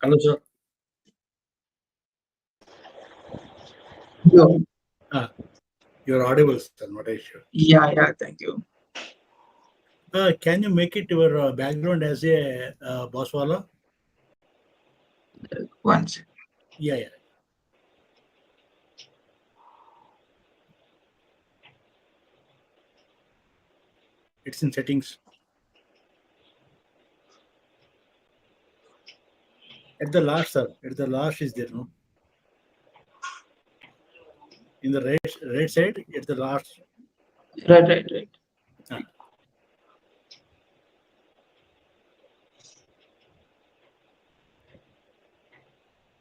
Hello, sir. Yo. You're audible, sir. Not an issue. Yeah, thank you. Can you make it your background as a bosswala? Once. Yeah. It's in settings. At the last, sir. At the last is there, no? In the right side, at the last. Right. Ah.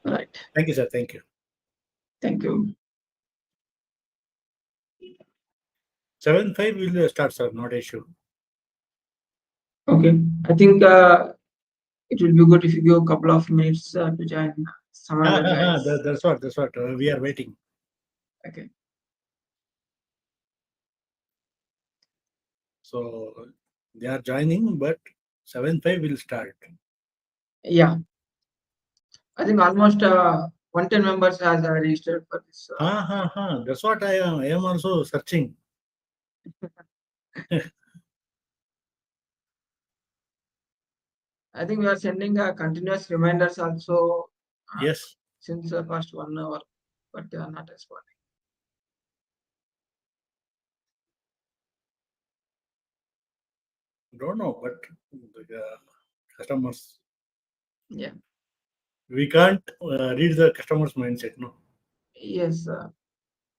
Right. Thank you, sir. Thank you. Thank you. 7:05 will start, sir. Not an issue. Okay. I think it will be good if you give a couple of minutes to join some other guys. That's what. We are waiting. Okay. So they are joining, but 7:05 will start. Yeah. I think almost 110 members has registered for this. That's what I am also searching. I think we are sending continuous reminders also. Yes. Since the past 1 hour, but they are not responding. Don't know, but the customers. Yeah. We can't read the customer's mindset, no? Yes.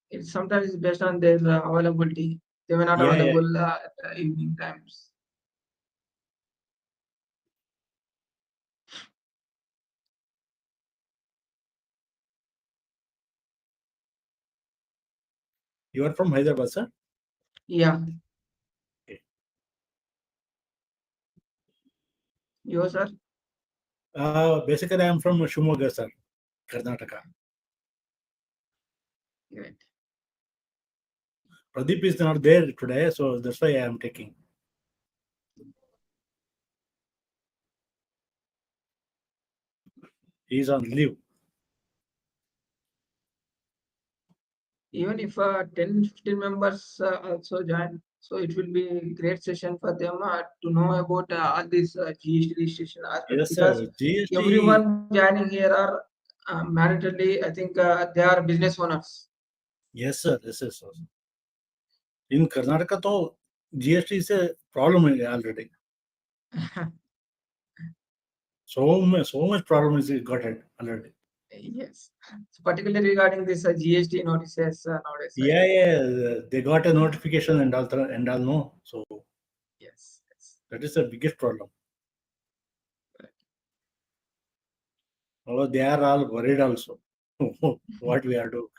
It sometimes is based on their availability. They may not Yeah. available at evening times. You are from Hyderabad, sir? Yeah. Okay. You, sir? Basically, I am from Shimoga, sir, Karnataka. Great. Pradeep is not there today, so that's why I am taking. He is on leave. Even if 10-15 members also join, so it will be a great session for them to know about all these GST registration aspects. Yes, Because sir. GST. everyone joining here are mandatorily, I think they are business owners. Yes, sir. Yes. In Karnataka, though, GST is a problem already. So much problem is got it already. Yes. So particularly regarding this GST notices nowadays. Yeah. They got a notification and all no. So Yes. that is the biggest problem. Oh, they are all worried also. What we are doing.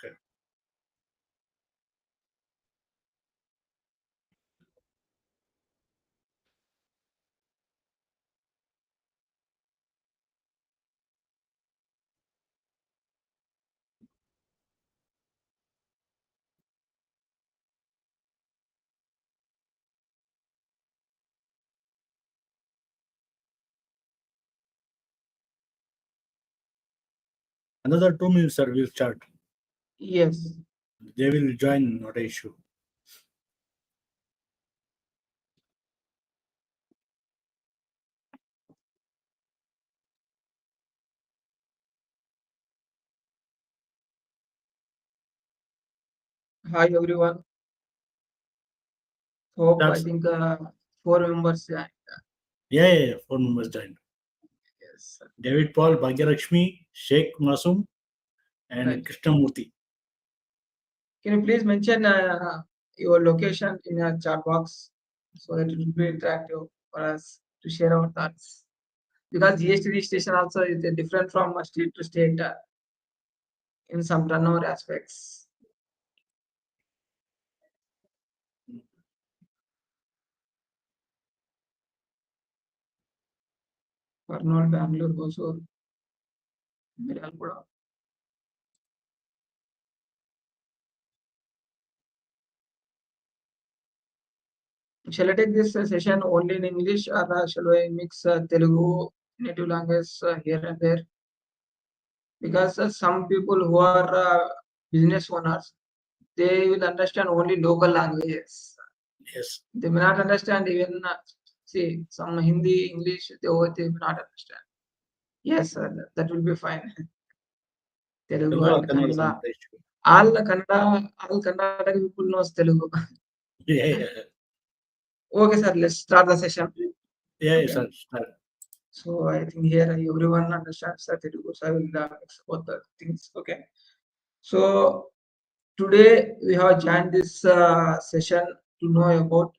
Another 2 minutes, sir, will start. Yes. They will join, not an issue. Hi everyone. Hope I Starts. think 4 members. Yeah. 4 members joined. Yes. David Paul, Bhagyalakshmi, Sheikh Masum, and Right. Krishnamurthy. Can you please mention your location in a chat box so that it will be interactive for us to share our thoughts? Because GST registration also is different from state to state in some turnover aspects. Kurnool, Bengaluru, Hosur, Miralpura. Shall I take this session only in English or shall I mix Telugu, native language here and there? because some people who are business owners, they will understand only local languages. Yes. They may not understand even see some Hindi, English. They may not understand. Yes, that will be fine. Telugu Telugu or and Kannada, Kannada. some issue. All Kannada people knows Telugu. Yeah. Okay, sir. Let's start the session. Yeah, Okay. sir. Start. So I think here everyone understands the Telugu. So I will explain the things. Okay. So today we have joined this session to know about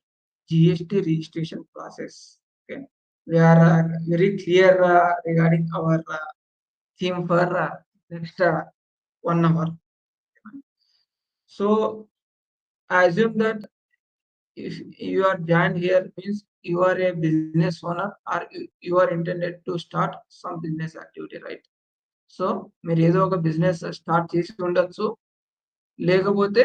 GST registration process. Okay. We are very clear regarding our theme for next 1 hour. So I assume that if you are joined here means you are a business owner or you are intended to start some business activity, right? So మీరు ఏదో ఒక business start చేసి ఉండొచ్చు, లేకపోతే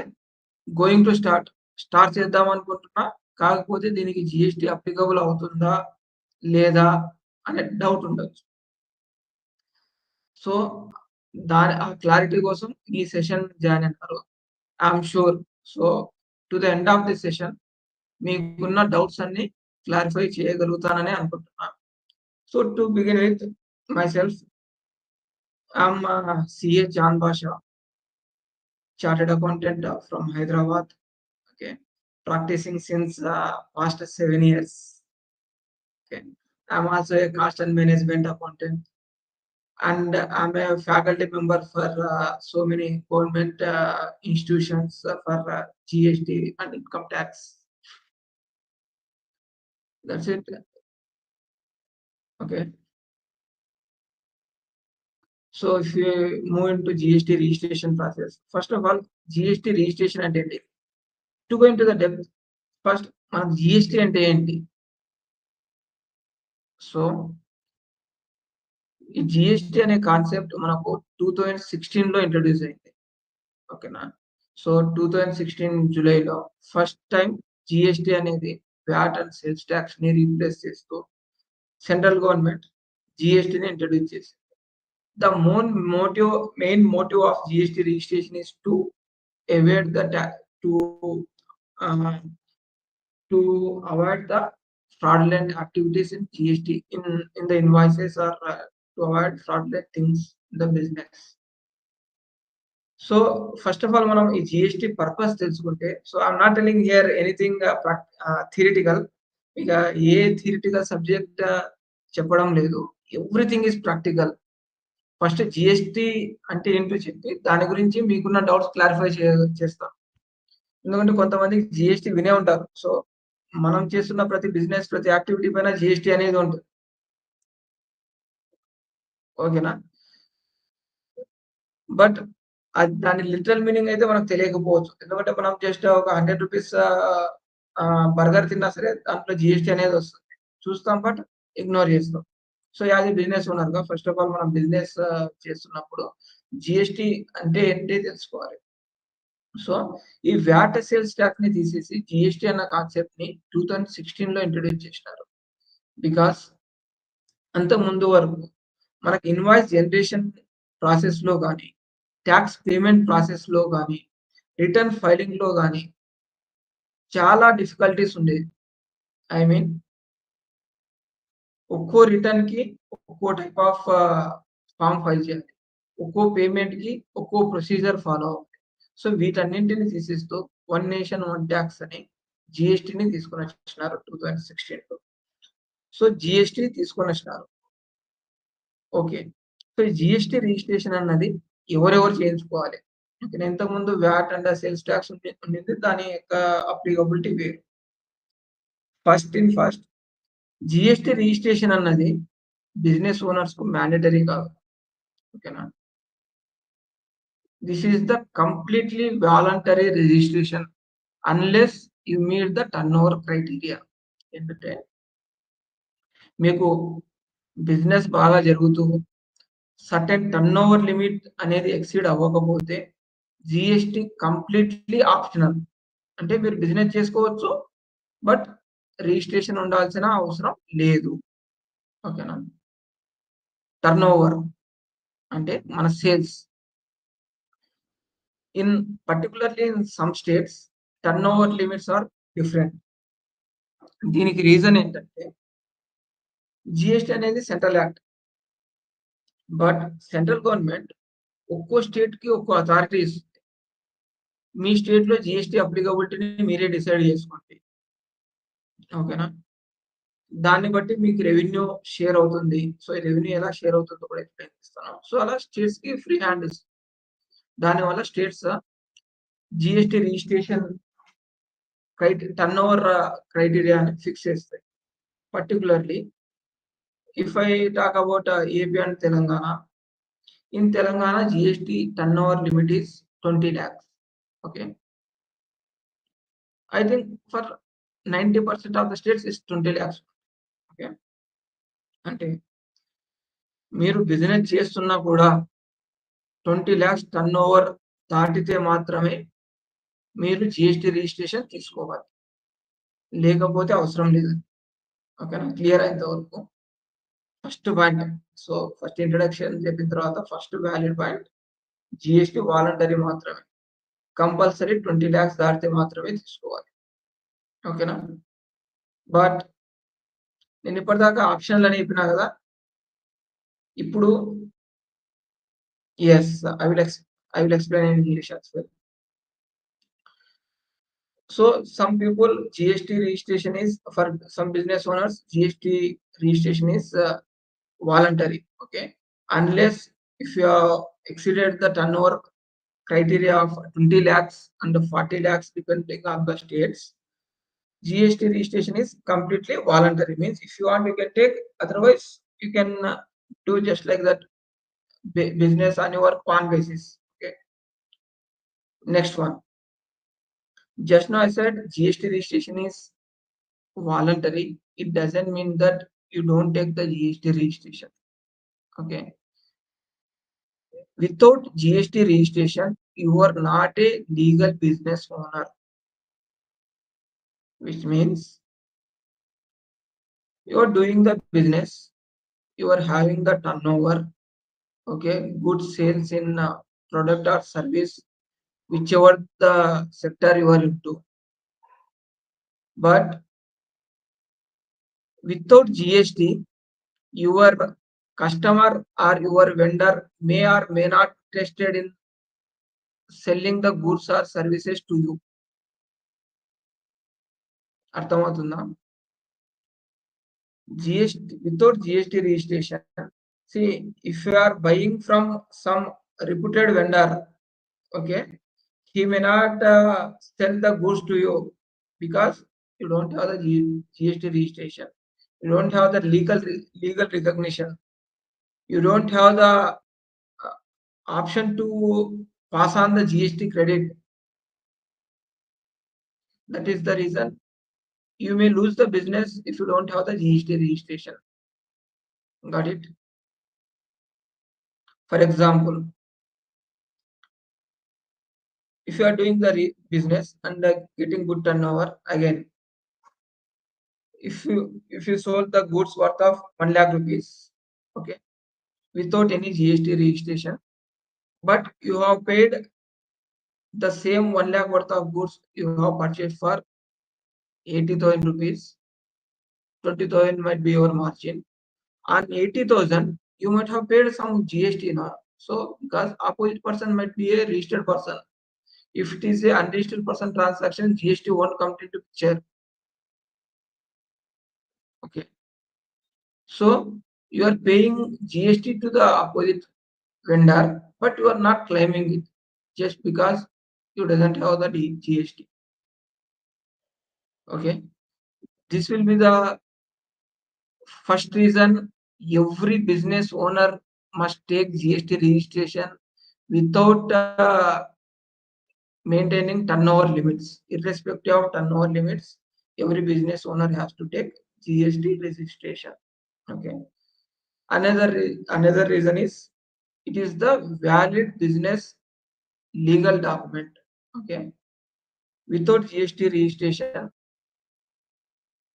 going to start చేద్దాం అనుకుంటున్నా, కాకపోతే దీనికి జిఎస్టీ అప్లికబుల్ అవుతుందా లేదా అనే డౌట్ ఉండొచ్చు. సో దాని ఆ క్లారిటీ కోసం ఈ సెషన్ జాయిన్ అయినారు. I'm sure so to the end of the session మీకున్న డౌట్స్ అన్ని క్లారిఫై చేయగలుగుతానని అనుకుంటున్నాను. So to begin with myself, I'm CA John Basha, chartered accountant from Hyderabad. Okay, practicing since past 7 years. Okay, I'm also a cost and management accountant, and I'm a faculty member for so many government institutions for GST and income tax. That's it. Okay. So if you move into GST registration process, first of all, GST registration and ఏంటి? To go into the depth, first మనకు GST అంటే ఏంటి? So ఈ GST అనే concept మనకు 2016లో introduce అయింది. ఓకేనా? So 2016 జూలైలో ఫస్ట్ టైం జిఎస్టీ అనేది వ్యాట్ అండ్ సేల్స్ ట్యాక్స్ ని రీప్లేస్ చేస్తూ సెంట్రల్ గవర్నమెంట్ జిఎస్టీని ఇంట్రడ్యూస్ చేసింది. The main motive of GST registration is to evade the tax, uh, to avoid the fraudulent activities in GST in the invoices, or to avoid fraudulent things in the business. So first of all, మనం ఈ GST purpose తెలుసుకుంటే, so I'm not telling here anything theoretical. ఇక ఏ theoretical subject చెప్పడం లేదు, everything is practical. First GST అంటే ఏంటో చెప్పి దాని గురించి మీకున్న డౌట్స్ క్లారిఫై చేస్తాం. ఎందుకంటే కొంతమందికి జిఎస్టి వినే ఉంటారు. సో మనం చేస్తున్న ప్రతి బిజినెస్, ప్రతి యాక్టివిటీ పైన జిఎస్టి అనేది ఉంటుంది. ఓకేనా? బట్ దాని లిటరల్ మీనింగ్ అయితే మనకు తెలియకపోవచ్చు. ఎందుకంటే మనం జస్ట్ ఒక 100 రూపీస్ బర్గర్ తిన్నా సరే దాంట్లో జిఎస్టి అనేది వస్తుంది. చూస్తాం బట్ ఇగ్నోర్ చేస్తాం. సో యాజ్ ఏ బిజినెస్ ఓనర్‌గా ఫస్ట్ ఆఫ్ ఆల్ మనం బిజినెస్ చేస్తున్నప్పుడు జిఎస్టి అంటే ఏంటి తెలుసుకోవాలి. సో ఈ వ్యాట్ సేల్స్ ట్యాక్స్ ని తీసేసి జిఎస్టి అన్న కాన్సెప్ట్ ని 2016లో ఇంట్రడ్యూస్ చేసినారు. బికాస్ అంత ముందు వరకు మనకి ఇన్వాయిస్ జనరేషన్ ప్రాసెస్ లో కానీ, ట్యాక్స్ పేమెంట్ ప్రాసెస్ లో కానీ, రిటర్న్ ఫైలింగ్ లో కానీ చాలా డిఫికల్టీస్ ఉండేది. ఐ మీన్ ఒక్కో రిటర్న్ కి ఒక్కో టైప్ ఆఫ్ ఫామ్ ఫైల్ చేయాలి, ఒక్కో పేమెంట్ కి ఒక్కో ప్రొసీజర్ ఫాలో అవ్వాలి. సో వీటన్నింటిని తీసిస్తూ వన్ నేషన్ వన్ ట్యాక్స్ అని జిఎస్టిని తీసుకొని వచ్చినారు 2016లో. సో జిఎస్టి తీసుకొని వచ్చినారు. ఓకే. సో ఈ జిఎస్టి రిజిస్ట్రేషన్ అన్నది ఎవరెవరు చేయించుకోవాలి? ఇంతకుముందు వ్యాట్ అండ్ సేల్స్ ట్యాక్స్ ఉండింది, దాని యొక్క అప్లికబిలిటీ వేరు. ఫస్ట్ జిఎస్టి రిజిస్ట్రేషన్ అన్నది బిజినెస్ ఓనర్స్ కు మ్యాండేటరీ కాదు. ఓకేనా? This is the completely voluntary registration unless you meet the turnover criteria. ఏంటంటే మీకు బిజినెస్ బాగా జరుగుతూ సర్టెన్ టర్నోవర్ లిమిట్ అనేది ఎక్సీడ్ అవ్వకపోతే జిఎస్టి కంప్లీట్లీ ఆప్షనల్. అంటే మీరు బిజినెస్ చేసుకోవచ్చు, బట్ రిజిస్ట్రేషన్ ఉండాల్సిన అవసరం లేదు. ఓకేనా? టర్నోవర్ అంటే మన sales. Particularly in some states, turnover limits are different. దీనికి రీజన్ ఏంటంటే జిఎస్టీ అనేది central act. But central government ఒక్కో స్టేట్‌కి ఒక్కో అథారిటీ ఇస్తుంది. మీ స్టేట్‌లో జిఎస్టీ అప్లికబిలిటీని మీరే డిసైడ్ చేసుకోండి. ఓకేనా? దాన్ని బట్టి మీకు రెవెన్యూ షేర్ అవుతుంది. సో, ఈ రెవెన్యూ ఎలా షేర్ అవుతుందో కూడా ఎక్స్‌ప్లెయిన్ చేస్తాను. సో, అలా స్టేట్స్‌కి ఫ్రీ హ్యాండ్ ఇస్తుంది. దానివల్ల స్టేట్స్ జిఎస్టీ రిజిస్ట్రేషన్ టర్నోవర్ క్రైటీరియాని ఫిక్స్ చేస్తాయి. Particularly, if I talk about AP and Telangana, in Telangana, GST turnover limit is 20 lakhs. Okay. I think for 90% of the states is 20 lakhs. Okay. అంటే మీరు business చేస్తున్నా కూడా 20 lakhs turnover దాటితే మాత్రమే మీరు GST registration తీసుకోవాలి. లేకపోతే అవసరం లేదు. ఓకేనా? క్లియర్ అయ్యేంత వరకు. First point. So, first introduction చెప్పిన తర్వాత first valid point GST voluntary మాత్రమే. కంపల్సరీ 20 lakhs దాటితే మాత్రమే తీసుకోవాలి. ఓకేనా? బట్ నేను ఇప్పటిదాకా ఆప్షన్లని చెప్పినా కదా! ఇప్పుడు yes, I will explain in English as well. So some people GST registration is for some business owners, GST registration is voluntary. Okay, unless if you have exceeded the turnover criteria of 20 lakhs and 40 lakhs depending on the states, GST registration is completely voluntary. Means if you want you can take, otherwise you can do just like that business on your own basis. Okay, next one. Just now I said GST registration is voluntary. It doesn't mean that you don't take the GST registration. Okay. Without GST registration, you are not a legal business owner, which means you are doing the business, you are having the turnover, okay, good sales in product or service, whichever the sector you are into. But without GST, your customer or your vendor may or may not interested in selling the goods or services to you. అర్థమవుతుందా? GST, without GST registration, see, if you are buying from some reputed vendor, okay, he may not sell the goods to you because you don't have the GST registration. You don't have the legal recognition. You don't have the option to pass on the GST credit. That is the reason you may lose the business if you don't have the GST registration. Got it? For example, if you are doing the business and getting good turnover, again, if you sold the goods worth of 1 lakh rupees, okay, without any GST registration, but you have paid the same 1 lakh worth of goods you have purchased for 80,000 rupees, 20,000 might be your margin. On 80,000, you might have paid some GST now. So because opposite person might be a registered person. If it is a unregistered person transaction, GST won't come into picture. Okay. So you are paying GST to the opposite vendor, but you are not claiming it just because you doesn't have the GST. Okay. This will be the first reason every business owner must take GST registration without maintaining turnover limits. Irrespective of turnover limits, every business owner has to take GST registration. Okay. Another reason is it is the valid business legal document. Okay. Without GST registration,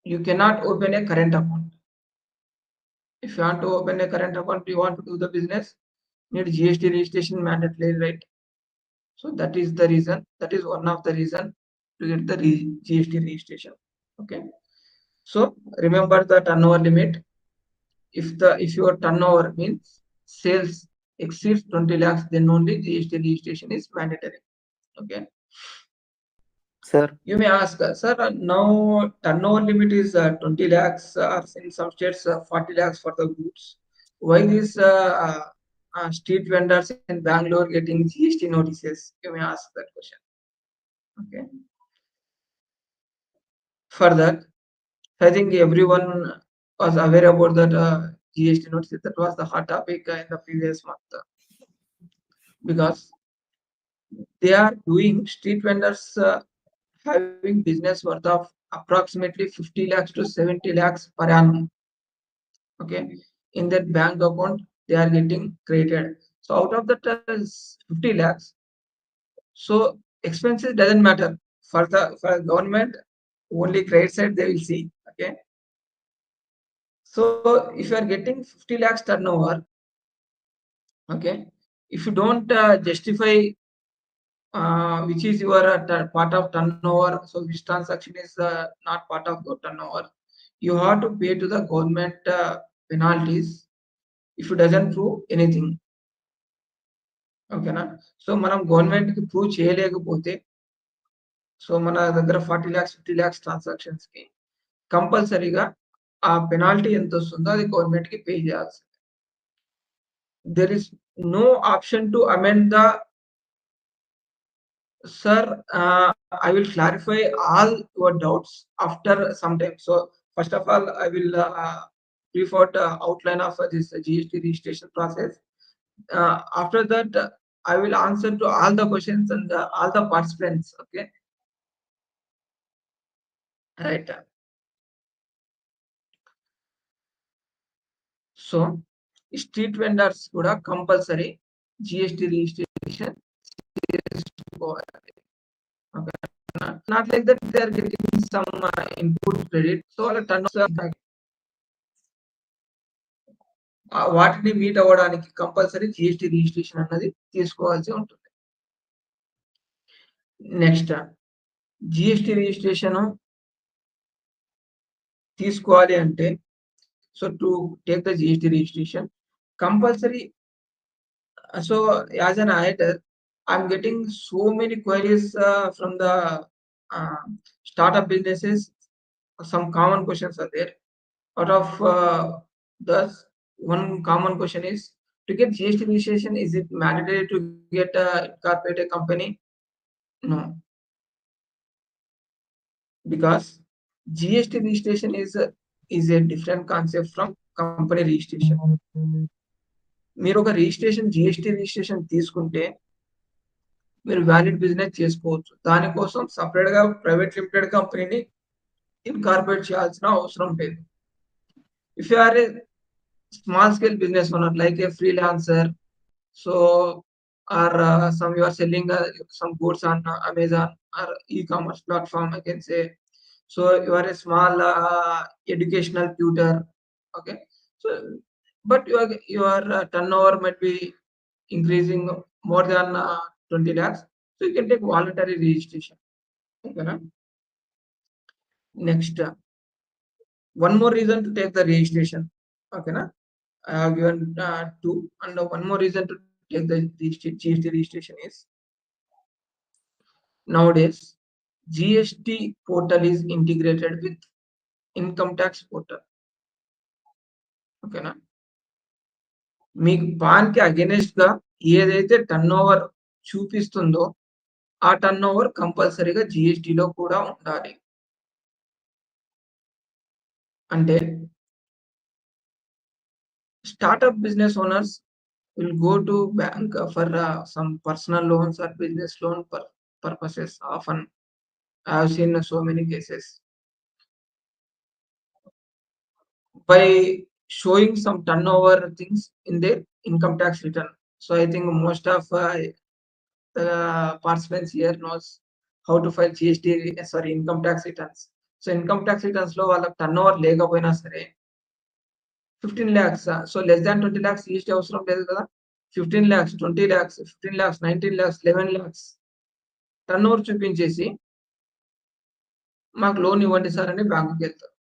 you cannot open a current account. If you want to open a current account, you want to do the business, need GST registration mandatory, right? So that is the reason. That is one of the reason to get the GST registration. Okay. So remember the turnover limit. If your turnover means sales exceeds 20 lakhs, then only GST registration is mandatory. Okay. Sir, You may ask, sir, now turnover limit is 20 lakhs, or in some states 40 lakhs for the goods. Why these street vendors in Bangalore getting GST notices? You may ask that question. Okay. For that, I think everyone was aware about that GST notice. That was the hot topic in the previous month, because they are doing street vendors having business worth of approximately 50 lakhs to 70 lakhs per annum. Okay, in that bank account they are getting created. So out of that 50 lakhs, so expenses doesn't matter for the government. Only credit side they will see. Okay, so if you are getting 50 lakhs turnover, okay, if you don't justify which is your part of turnover, so which transaction is not part of the turnover, you have to pay to the government penalties if it doesn't prove anything. ఓకేనా. So మనం government కి prove చేయలేకపోతే, so మన దగ్గర 40 lakhs 50 lakhs transactions కి కంపల్సరీగా ఆ penalty ఎంత వస్తుందో అది గవర్నమెంట్ కి పే చేయాల్సి. There is no option to amend the. Sir, I will clarify all your doubts after some time. So first of all, I will brief out outline of this GST registration process. After that, I will answer to all the questions and all the participants. Okay, right. So street vendors kuda compulsory GST registration చేసుకోవాలి. Okay, not like that they are getting some input credit. So వాటిని meet అవ్వడానికి compulsory GST registration అన్నది తీసుకోవాల్సి ఉంటుంది. Next, GST registration తీసుకోవాలి అంటే, so to take the GST registration compulsory. So as an auditor, I'm getting so many queries from the startup businesses. Some common questions are there. Out of thus, one common question is, to get GST registration, is it mandatory to get a incorporated company? No, because GST registration is a different concept from company registration. మీరు ఒక registration GST registration తీసుకుంటే మీరు valid business చేసుకోవచ్చు. దానికోసం separate గా private limited కంపెనీని incorporate చేయాల్సిన అవసరం లేదు. If you are a small scale business owner like a freelancer, so or some you are selling some goods on Amazon or e-commerce platform, I can say. So you are a small educational tutor. Okay, so but your turnover might be increasing more than 20 lakhs, so you can take voluntary registration. Okay, na? Next, one more reason to take the registration. Okay, na? I have given two, and one more reason to take the GST registration is, nowadays GST portal is integrated with income tax portal. ఓకేనా. మీకు pan కి against గా ఏదైతే turn over చూపిస్తుందో ఆ turn over కంపల్సరీగా జిఎస్టిలో కూడా ఉండాలి. అంటే startup business owners will go to bank for some personal loans or business loan purposes. Often I have seen so many cases. By showing some turnover things in their income tax return. So I think most of the participants here knows how to file GST, sorry, income tax returns. So income tax returns లో వాళ్ళ turnover లేకపోయినా సరే 15 lakhs, so less than 20 lakhs GST అవసరం లేదు కదా. 15 lakhs, 20 lakhs, 15 lakhs, 19 lakhs, 11 lakhs turnover చూపించేసి మాకు loan ఇవ్వండి సార్ అని బ్యాంకుకి వెళ్తారు.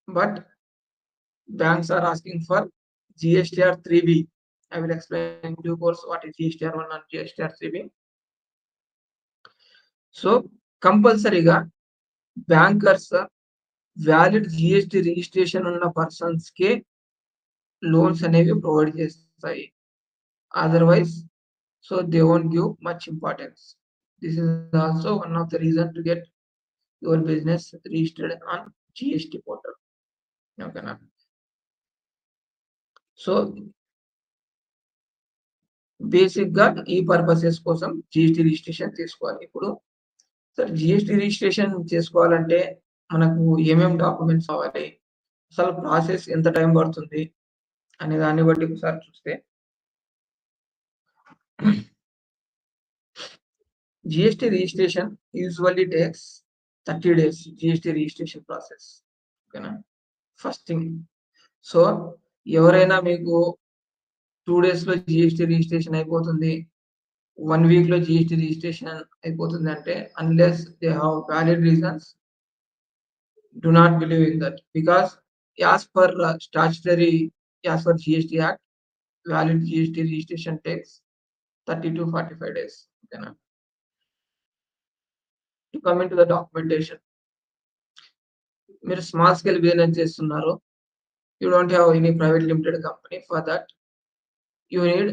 But banks are asking for GSTR 3B. I will explain in due course what is GSTR 1 and GSTR 3B. So కంపల్సరీగా బ్యాంకర్స్ వ్యాలిడ్ GST రిజిస్ట్రేషన్ ఉన్న persons కే loans అనేవి provide చేస్తాయి. Otherwise so they won't give much importance. This is also one of the reason to get your business registered on GST portal. ఓకేనా? So basic గా ఈ purposes కోసం GST registration తీసుకోవాలి. ఇప్పుడు sir GST registration చేసుకోవాలంటే మనకు ఏమేమి డాక్యుమెంట్స్ కావాలి, అసలు ప్రాసెస్ ఎంత టైం పడుతుంది అనే దాన్ని బట్టి ఒకసారి చూస్తే GST registration usually takes 30 days. GST registration process. ఓకేనా? First thing. సో ఎవరైనా మీకు 2 days లో GST రిజిస్ట్రేషన్ అయిపోతుంది, 1 week లో GST రిజిస్ట్రేషన్ అయిపోతుంది అంటే unless they have valid reasons, do not believe in that, because as per statutory, as per GST Act, valid GST registration takes 30 to 45 days. ఓకేనా? To come into the documentation, మీరు small scale business చేస్తున్నారు, you don't have any private limited company. For that you need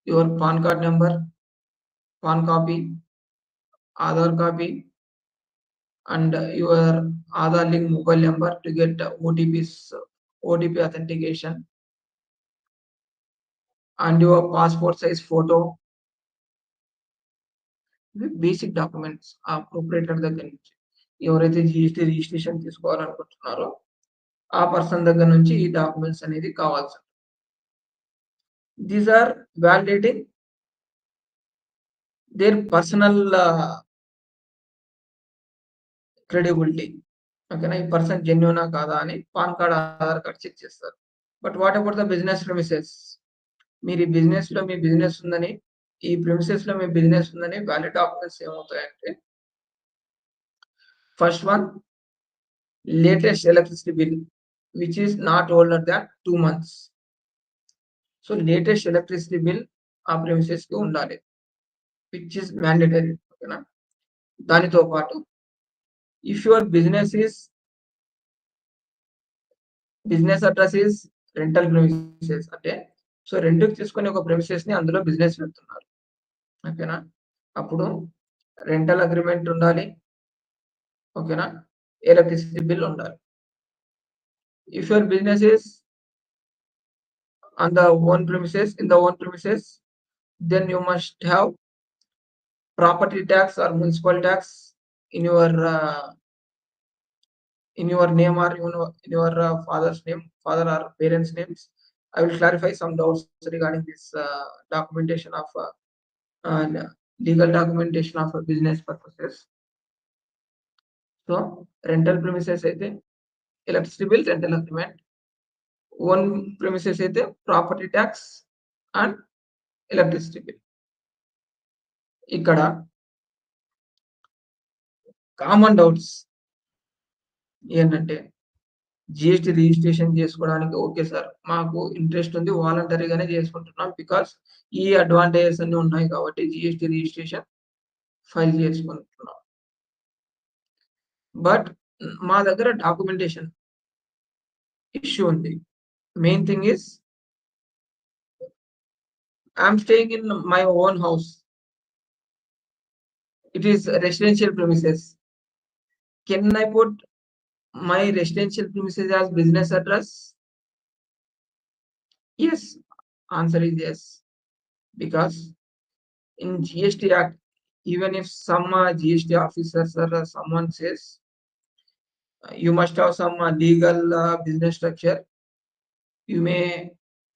your PAN card number, PAN copy, Aadhaar copy, and your Aadhaar link mobile number to get OTP authentication, and your passport size photo. Basic documents ఆ proprietor దగ్గర నుంచి ఎవరైతే GST registration తీసుకోవాలనుకుంటున్నారో ఆ person దగ్గర నుంచి ఈ documents అనేది కావాల్సి. These are validating their personal credibility. ఓకేనా? ఈ పర్సన్ జెన్యూనా కాదా అని PAN card, Aadhaar card check చేస్తారు. But what about the business premises? మీరు ఈ బిజినెస్ లో మీ బిజినెస్ ఉందని, ఈ ప్రెమిసెస్ లో మీ బిజినెస్ ఉందని వ్యాలిడ్ డాక్యుమెంట్స్ ఏమవుతాయంటే, first one, latest electricity bill which is not older than 2 months. So latest electricity bill ఆ ప్రెమిసెస్ కి ఉండాలి, which is mandatory. ఓకేనా? దానితో పాటు if your business address is rental premises అంటే, సో రెంట్కి తీసుకొని ఒక ప్రెమిసెస్ ని అందులో బిజినెస్ పెడుతున్నారు. ఓకేనా? అప్పుడు రెంటల్ అగ్రిమెంట్ ఉండాలి. ఓకేనా? ఎలక్ట్రిసిటీ బిల్ ఉండాలి. If your business is on the own premises, in the own premises, then you must have property tax or municipal tax in your name, or in your father's name, father or parents' names. I will clarify some doubts regarding this documentation of legal documentation of business purposes. So rental premises అయితే electricity bill, rental agreement. Own premises అయితే property tax and electricity bill. ఇక్కడ common doubts ఏంటంటే, GST registration చేసుకోవడానికి okay sir, మాకు interest ఉంది, వాలంటరీగానే చేసుకుంటున్నాం, because ఈ advantages అన్ని ఉన్నాయి కాబట్టి GST రిజిస్ట్రేషన్ ఫైల్ చేసుకుంటున్నాం. బట్ మా దగ్గర డాక్యుమెంటేషన్ ఇష్యూ ఉంది. Main thing is I'm staying in my own house. It is residential premises. Can I put my residential premises as business address? Yes. Answer is yes. Because in GST Act, even if some GST officers or someone says you must have some legal business structure, you may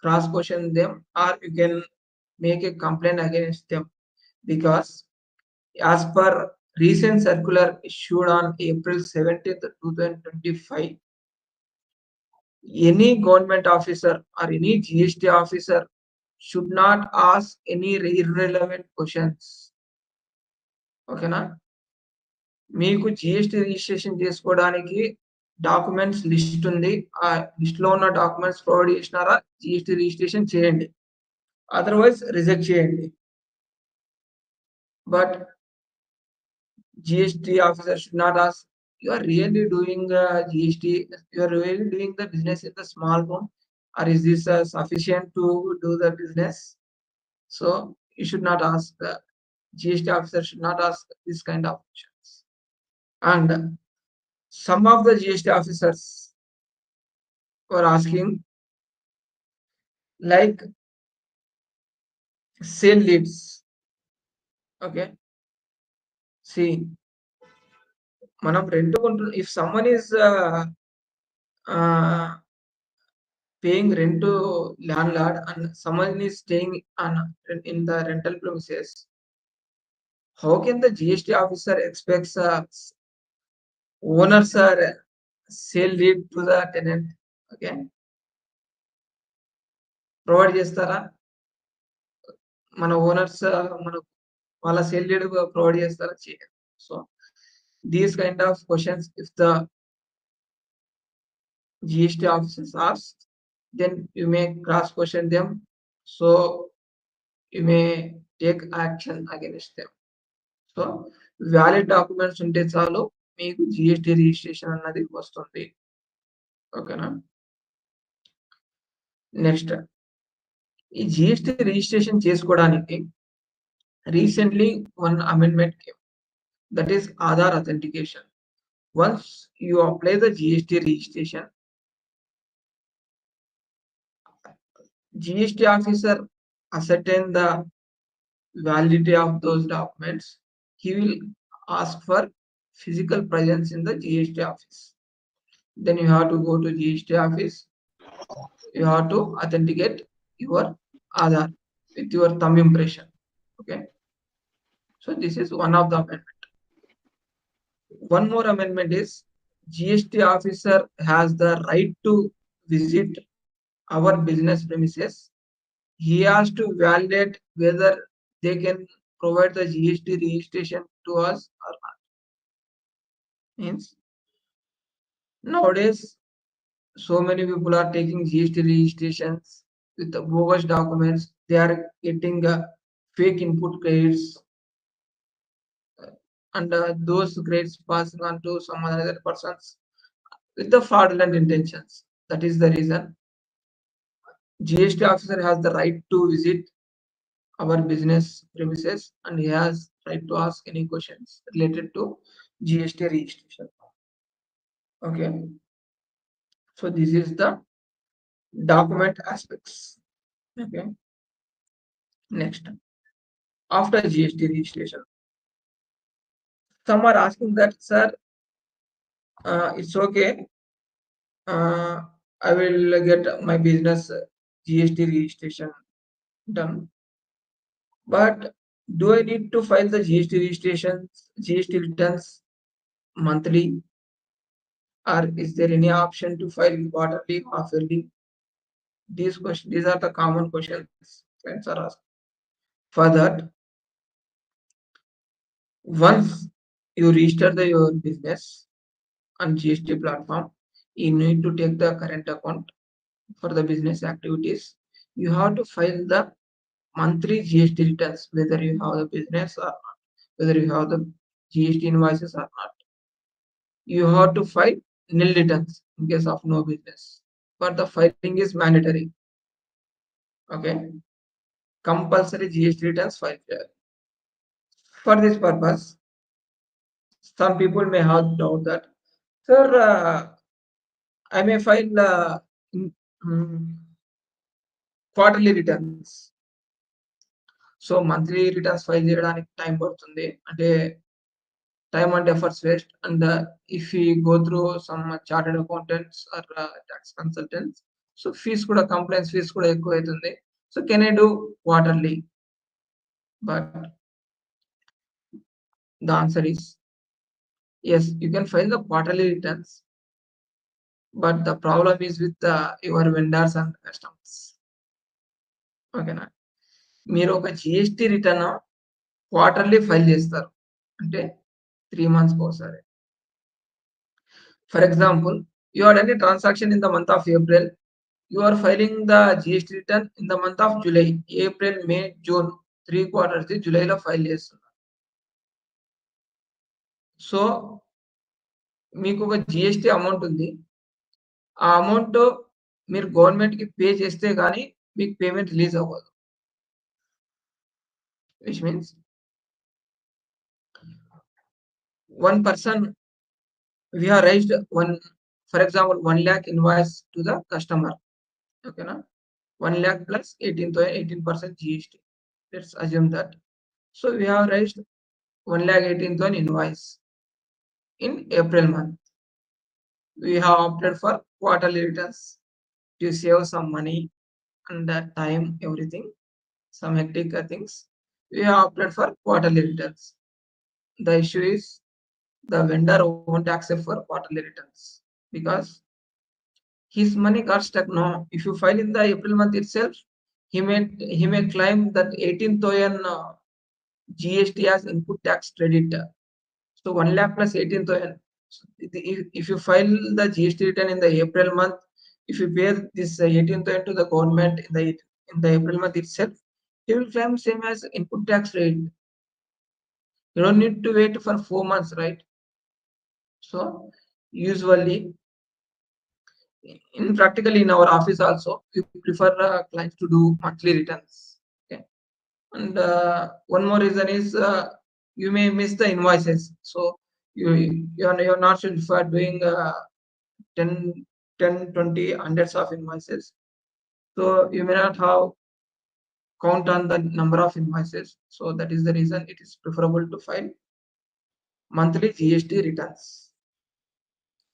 cross question them, or you can make a complaint against them, because as per recent circular issued on April 17th, 2025, any government officer or any GST officer should not ask any irrelevant questions. ఓకేనా? మీకు GST registration చేసుకోవడానికి documents list ఉంది. ఆ list లో ఉన్న documents provide చేసినారా, GST registration చేయండి. Otherwise reject చేయండి. But GST officer should not ask, you are really doing GST, you are really doing the business in the small amount, or is this sufficient to do the business? So you should not ask, GST officer should not ask this kind of questions. And some of the GST officers were asking like sale leads. Okay, see, మనం rent కొంటున్నాం. If someone is paying rent to landlord and someone is staying in the rental premises, how can the GST officer expects owners or sale lead to the tenant? Okay, provide చేస్తారా? మన owners మన వాళ్ళ sale lead provide చేస్తారా? చేయరు. So these kind of questions if the GST officers ask, then you may cross question them, so you may take action against them. So valid documents ఉంటే చాలు, మీకు GST registration అన్నది వస్తుంది. ఓకేనా? Next, ఈ GST registration చేసుకోవడానికి recently one amendment came, that is Aadhaar authentication. Once you apply the GST registration, GST officer ascertain the validity of those documents, he will ask for physical presence in the GST office. Then you have to go to GST office, you have to authenticate your Aadhaar with your thumb impression. Okay, so this is one of the amendment. One more amendment is GST officer has the right to visit our business premises. He has to validate whether they can provide the GST registration to us or not. Means nowadays so many people are taking GST registrations with the bogus documents. They are getting fake input credits, and those credits passing on to some other persons with the fraudulent intentions. That is the reason GST officer has the right to visit our business premises, and he has right to ask any questions related to GST registration. Okay, so this is the document aspects. Okay, next, after GST registration, some are asking that, sir, it's okay, I will get my business GST registration done, but do I need to file the GST returns monthly, or is there any option to file quarterly, half-yearly? These are the common questions friends are asking. For that, once you register your business on GST platform, you need to take the current account for the business activities. You have to file the monthly GST returns, whether you have the business or not, whether you have the GST invoices or not. You have to file nil returns in case of no business, but the filing is mandatory. Okay, compulsory GST returns file here. For this purpose, some people may have doubt that, sir, I may file quarterly returns. So monthly returns file చేయడానికి time పడుతుంది, అంటే time and efforts waste, and if we go through some chartered accountants or tax consultants, so fees kuda, compliance fees kuda ఎక్కువ అవుతుంది. So can I do quarterly? But the answer is yes, you can file the quarterly returns, but the problem is with your vendors and customers. ఓకేనా. మీరు ఒక GST return quarterly file చేస్తారు, అంటే 3 months ఒకసారి. For example, you are done a transaction in the month of April, you are filing the GST return in the month of July, April, May, June, 3 quarters జూలైలో file చేస్తున్నారు. So మీకు ఒక GST amount ఉంది. ఆ amount మీరు గవర్నమెంట్‌కి pay చేస్తే గానీ మీకు పేమెంట్ రిలీజ్ అవ్వదు. Which means one person, we have raised one, for example, 1 lakh invoice to the customer. Okay, na? 1 lakh plus 18% GST. Let's assume that. So we have raised 1,18,000 invoice in April month. We have opted for quarterly returns to save some money and that time, everything, some hectic things. We have opted for quarterly returns. The issue is the vendor won't accept for quarterly returns because his money got stuck. No, if you file in the April month itself, he may claim that 18,000 GST as input tax credit. So 1 lakh plus 18,000. If you file the GST return in the April month, if you pay this 18,000 to the government in the April month itself, he will claim same as input tax rate. You don't need to wait for 4 months, right? So usually, in practically in our office also, we prefer clients to do monthly returns. Okay, and one more reason is you may miss the invoices. So you're not sure if you are doing 10, 20, hundreds of invoices. So you may not have count on the number of invoices. So that is the reason it is preferable to file monthly GST returns.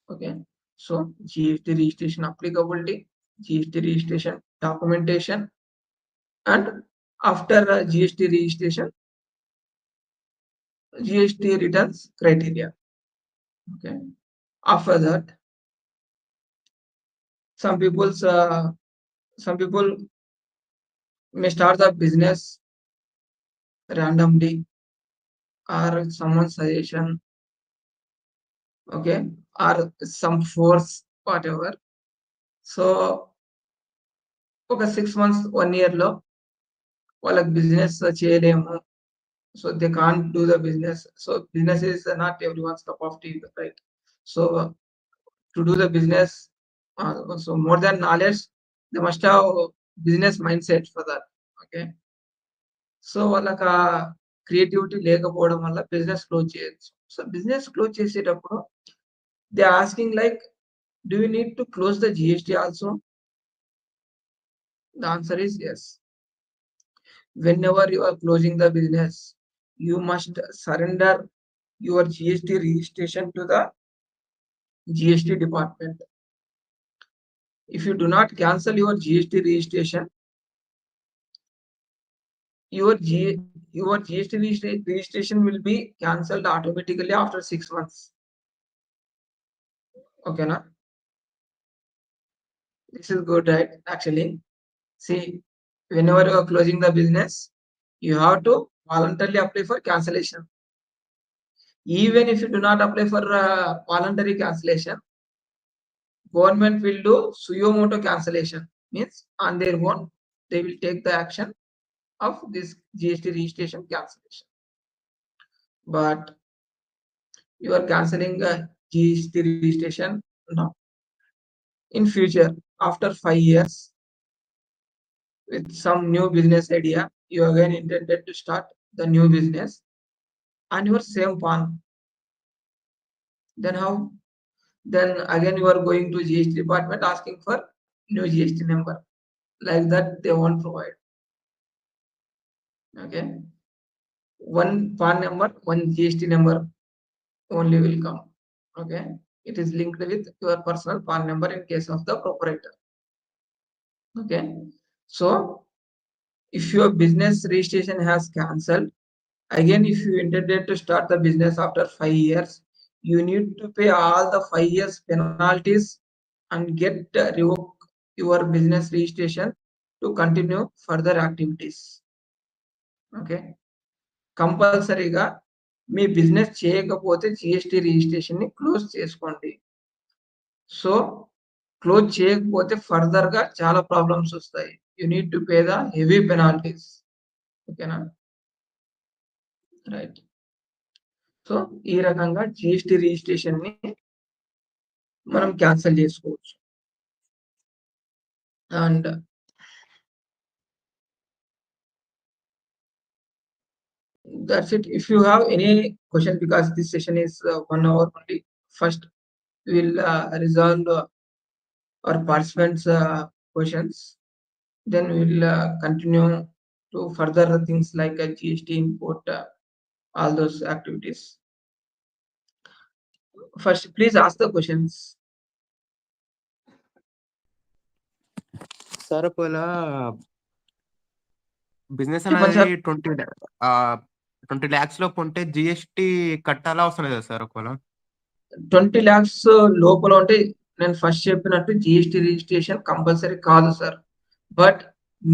Okay. So GST registration applicability, GST registration documentation, and after GST registration, GST returns criteria. Okay. After that, some people may start the business randomly or someone's suggestion, okay, or some force, whatever. So ఒక 6 months 1 year లో వాళ్ళకి business చేయలేము. So they can't do the business. So business is not everyone's cup of tea, right? So to do the business, so more than knowledge, they must have business mindset for that. Okay. So వాళ్ళకి ఆ creativity లేకపోవడం వల్ల business close చేయొచ్చు. So business close చేసేటప్పుడు they asking like, do you need to close the GST also? The answer is yes. Whenever you are closing the business, you must surrender your GST registration to the GST department. If you do not cancel your GST registration, your GST registration will be cancelled automatically after 6 months. Okay, na? This is good, right? Actually, see, whenever you are closing the business, you have to voluntarily apply for cancellation. Even if you do not apply for voluntary cancellation, government will do suo motu cancellation. Means on their own, they will take the action of this GST registration cancellation. But you are cancelling GST registration now. In future, after 5 years, with some new business idea, you again intended to start the new business on your same PAN. Then how? Then again you are going to GST department asking for new GST number. Like that, they won't provide. Okay. One PAN number, one GST number only will come. Okay. It is linked with your personal PAN number in case of the proprietor. Okay. So if your business registration has cancelled, again, if you intended to start the business after 5 years, you need to pay all the 5 years penalties and get revoke your business registration to continue further activities. Okay, కంపల్సరీగా మీ business చేయకపోతే GST registration ని close చేసుకోండి. So close చేయకపోతే further గా చాలా problems వస్తాయి. You need to pay the heavy penalties. ఓకేనా, right. So ఈ రకంగా జిఎస్టి రిజిస్ట్రేషన్ ని మనం క్యాన్సిల్ చేసుకోవచ్చు. And that's it. If you have any question, because this session is 1 hour only, first we will resolve our participants questions, then we will continue to further things like GST import, all those activities. First, please ask the questions. Sir ఒకవేళ business చెప్పండి అనేది sir. 20 lakhs లోపు ఉంటే GST కట్టాలా అవసరం లేదా sir ఒకవేళ? 20 lakhs లోపల ఉంటే నేను ఫస్ట్ చెప్పినట్టు జిఎస్టి రిజిస్ట్రేషన్ కంపల్సరీ కాదు సార్. బట్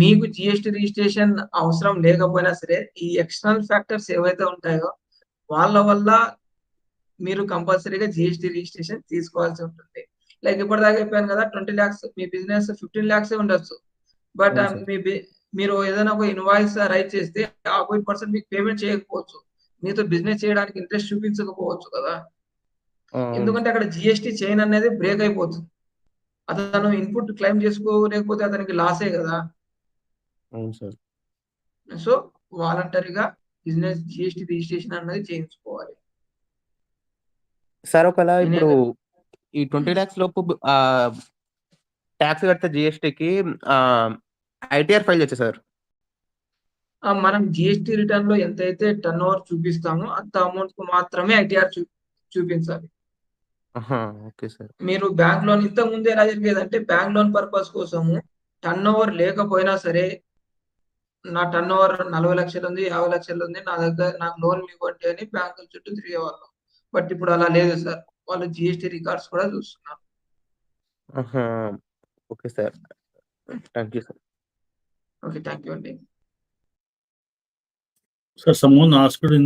మీకు జిఎస్టి రిజిస్ట్రేషన్ అవసరం లేకపోయినా సరే ఈ ఎక్స్టర్నల్ ఫ్యాక్టర్స్ ఏవైతే ఉంటాయో వాళ్ళ వల్ల మీరు కంపల్సరీగా జిఎస్టి రిజిస్ట్రేషన్ తీసుకోవాల్సి ఉంటుంది. లైక్ ఇప్పటిదాకా చెప్పాను కదా, 20 lakhs మీ బిజినెస్ 15 lakhs ఉండొచ్చు. బట్ అవును సార్. మీరు ఏదైనా ఒక ఇన్వాయిస్ రైట్ చేస్తే ఆపోజిట్ పర్సన్ మీకు పేమెంట్ చేయకపోవచ్చు, మీతో బిజినెస్ చేయడానికి ఇంట్రెస్ట్ చూపించకపోవచ్చు కదా. అవును ఎందుకంటే అక్కడ జిఎస్టి చైన్ అనేది బ్రేక్ అయిపోతుంది. అతను ఇన్పుట్ క్లెయిమ్ చేసుకోలేకపోతే అతనికి లాసే కదా. అవును సార్. సో వాలంటరీగా బిజినెస్ జిఎస్టి రిజిస్ట్రేషన్ అనేది చేయించుకోవాలి. సార్ ఒకవేళ Any ఇప్పుడు other? ఈ 20 lakhs లోపు ట్యాక్స్ కడితే జిఎస్టికి ఐటీఆర్ ఫైల్ చేయొచ్చా సార్? మనం జిఎస్టి రిటర్న్ లో ఎంతైతే టర్న్ ఓవర్ చూపిస్తామో అంత అమౌంట్ కు మాత్రమే ఐటీఆర్ చూపించాలి. Okay sir. మీరు బ్యాంక్ లోన్ ఇంతకు ముందు ఎలా జరిగేదంటే, బ్యాంక్ లోన్ పర్పస్ కోసము టర్న్ ఓవర్ లేకపోయినా సరే, నా టర్న్ ఓవర్ 40 లక్షలు ఉంది, 50 లక్షలు ఉంది, నా దగ్గర నాకు లోన్ ఇవ్వండి అని బ్యాంకుల చుట్టూ తిరిగేవాళ్ళం. బట్ ఇప్పుడు అలా లేదు సార్, వాళ్ళు జిఎస్టి రికార్డ్స్ కూడా చూస్తున్నారు. Okay sir, thank you sir. Okay, thank you అండి. Sir, someone asked in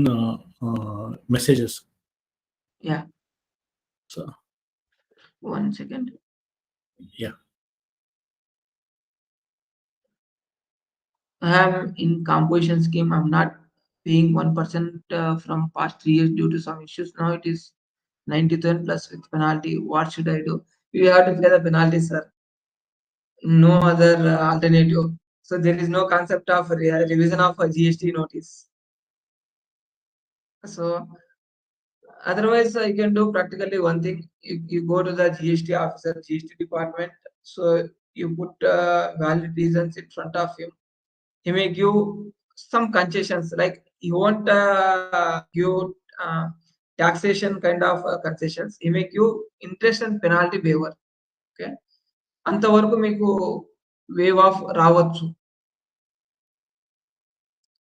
messages. Yeah. So, 1 second. yeah. I am in composition scheme. I'm not paying 1% from past 3 years due to some issues. Now it is 90,000 plus with penalty. What should I do? You have to pay the penalty, sir. No other alternative. So there is no concept of revision of a GST notice. So otherwise, you can do practically one thing. You go to the GST officer, GST department. So you put valid reasons in front of him. He may give some concessions, like he won't give taxation kind of concessions. He may give interest and penalty waiver. Okay, అంతవరకు మీకు wave of రావచ్చు.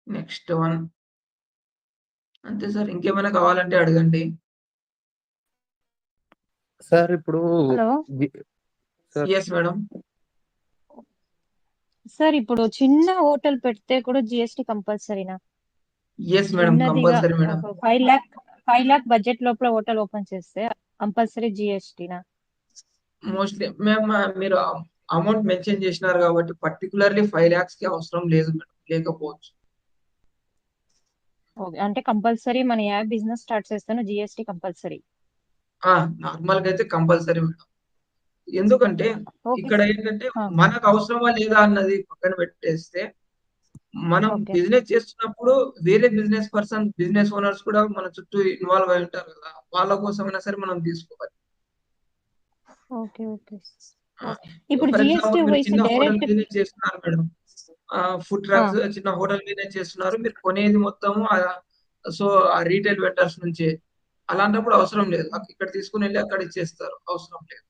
Next one అంతే sir. ఇంకేమైనా కావాలంటే అడగండి. Sir ఇప్పుడు hello yes madam. Sir, ఇప్పుడు చిన్న హోటల్ పెడితే కూడా జిఎస్టి కంపల్సరీనా? Yes madam, compulsory madam. 5 lakh budget లోపల హోటల్ ఓపెన్ చేస్తే కంపల్సరీ జిఎస్టీనా? మోస్ట్లీ మేము మీరు అమౌంట్ మెన్షన్ చేసినారు కాబట్టి పర్టికులర్లీ 5 lakhs కి అవసరం లేదు మేడం, లేకపోవచ్చు. ఓకే, అంటే కంపల్సరీ మన యాప్ బిజినెస్ స్టార్ట్ చేస్తాను జిఎస్టి కంపల్సరీ. నార్మల్ గా అయితే కంపల్సరీ మేడం. ఎందుకంటే ఇక్కడ ఏంటంటే మనకు అవసరమా లేదా అన్నది పక్కన పెట్టేస్తే, మనం బిజినెస్ చేస్తున్నప్పుడు వేరే బిజినెస్ ఓనర్స్ కూడా మన చుట్టూ ఇన్వాల్వ్ అయి ఉంటారు కదా, వాళ్ళ కోసమైనా సరే మనం తీసుకోవాలి. Okay okay. ఇప్పుడు ఫర్ జిఎస్టి ఎగ్జాంపుల్ మీరు చిన్న హోటల్ డైరెక్ట్ బిజినెస్ చేస్తున్నారు మేడం, ఫుడ్ ట్రక్స్ చిన్న హోటల్ బిజినెస్ చేస్తున్నారు, మీరు కొనేది మొత్తము సో ఆ రీటైల్ వెండర్స్ నుంచి. అలాంటప్పుడు అవసరం లేదు, ఇక్కడ తీసుకుని వెళ్ళి అక్కడ ఇచ్చేస్తారు, అవసరం లేదు.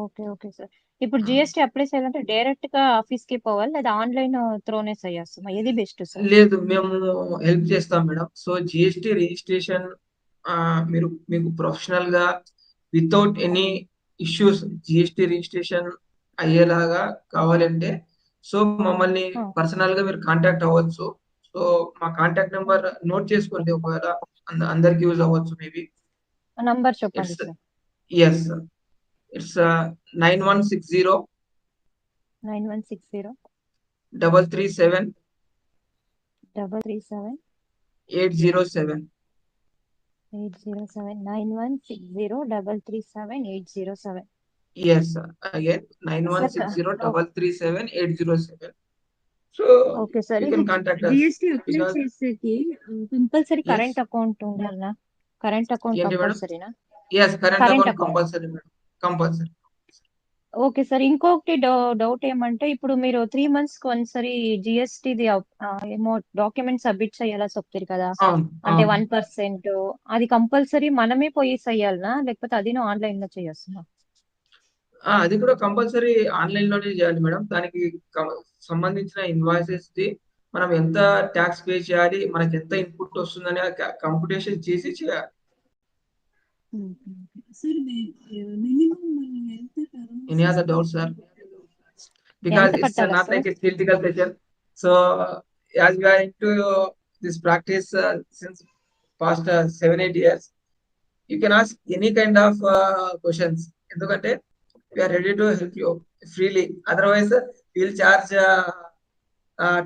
Okay okay sir. ఇప్పుడు జిఎస్టి అప్లై చేయాలంటే డైరెక్ట్ గా ఆఫీస్ కి పోవాలి లేదా ఆన్లైన్ త్రోనే చేస్తామా? ఏది బెస్ట్ సార్? లేదు, మేము హెల్ప్ చేస్తాం మేడం. సో జిఎస్టి రిజిస్ట్రేషన్ మీకు ప్రొఫెషనల్ గా without any issues GST registration అయ్యేలాగా కావాలంటే సో మమ్మల్ని Oh. పర్సనల్ గా మీరు కాంటాక్ట్ అవ్వచ్చు. సో మా కాంటాక్ట్ నెంబర్ నోట్ చేసుకోండి, ఒకవేళ అందరికి యూజ్ అవ్వచ్చు మేబీ. నంబర్ చెప్పండి it's sir. Yes it's 9160 9160 337 337 807. 807 9160 337 807. Yes, again Sir, 9160 337 807. So okay sir. you ఇప్పుడు can contact us GST apply because చేసేకి కంపల్సరీ yes, కరెంట్ అకౌంట్ ఉండాలనా? కరెంట్ అకౌంట్ ఏంటి మేడం? కంపల్సరీనా? Yes, current current account account. compulsory madam, compulsory. Okay sir. ఇంకొకటి doubt ఏమంటే ఇప్పుడు మీరు 3 months కి ఒకసారి జిఎస్టీది ఏమో డాక్యుమెంట్ సబ్మిట్ చేయాలా చెప్తారు కదా, అవును అంటే అవును 1%. అది కంపల్సరీ మనమే పోయి చేయాలనా లేకపోతే అది ఆన్లైన్ లో చేయొస్తున్నా? అది కూడా కంపల్సరీ ఆన్లైన్ లోనే చేయాలి మేడం. దానికి సంబంధించిన ఇన్వాయిసెస్ ది మనం ఎంత ట్యాక్స్ పే చేయాలి, మనకి ఎంత ఇన్పుట్ వస్తుందని కంప్యూటేషన్ చేసి చేయాలి. సార్ మినిమం ఎంత any other doubt sir? Because ఎంత it's కట్టాలా not sir? like a theoretical session. So as we are into this practice since past 7-8 years, you can ask any kind of questions. ఎందుకంటే we are ready to help you freely. Otherwise, we'll charge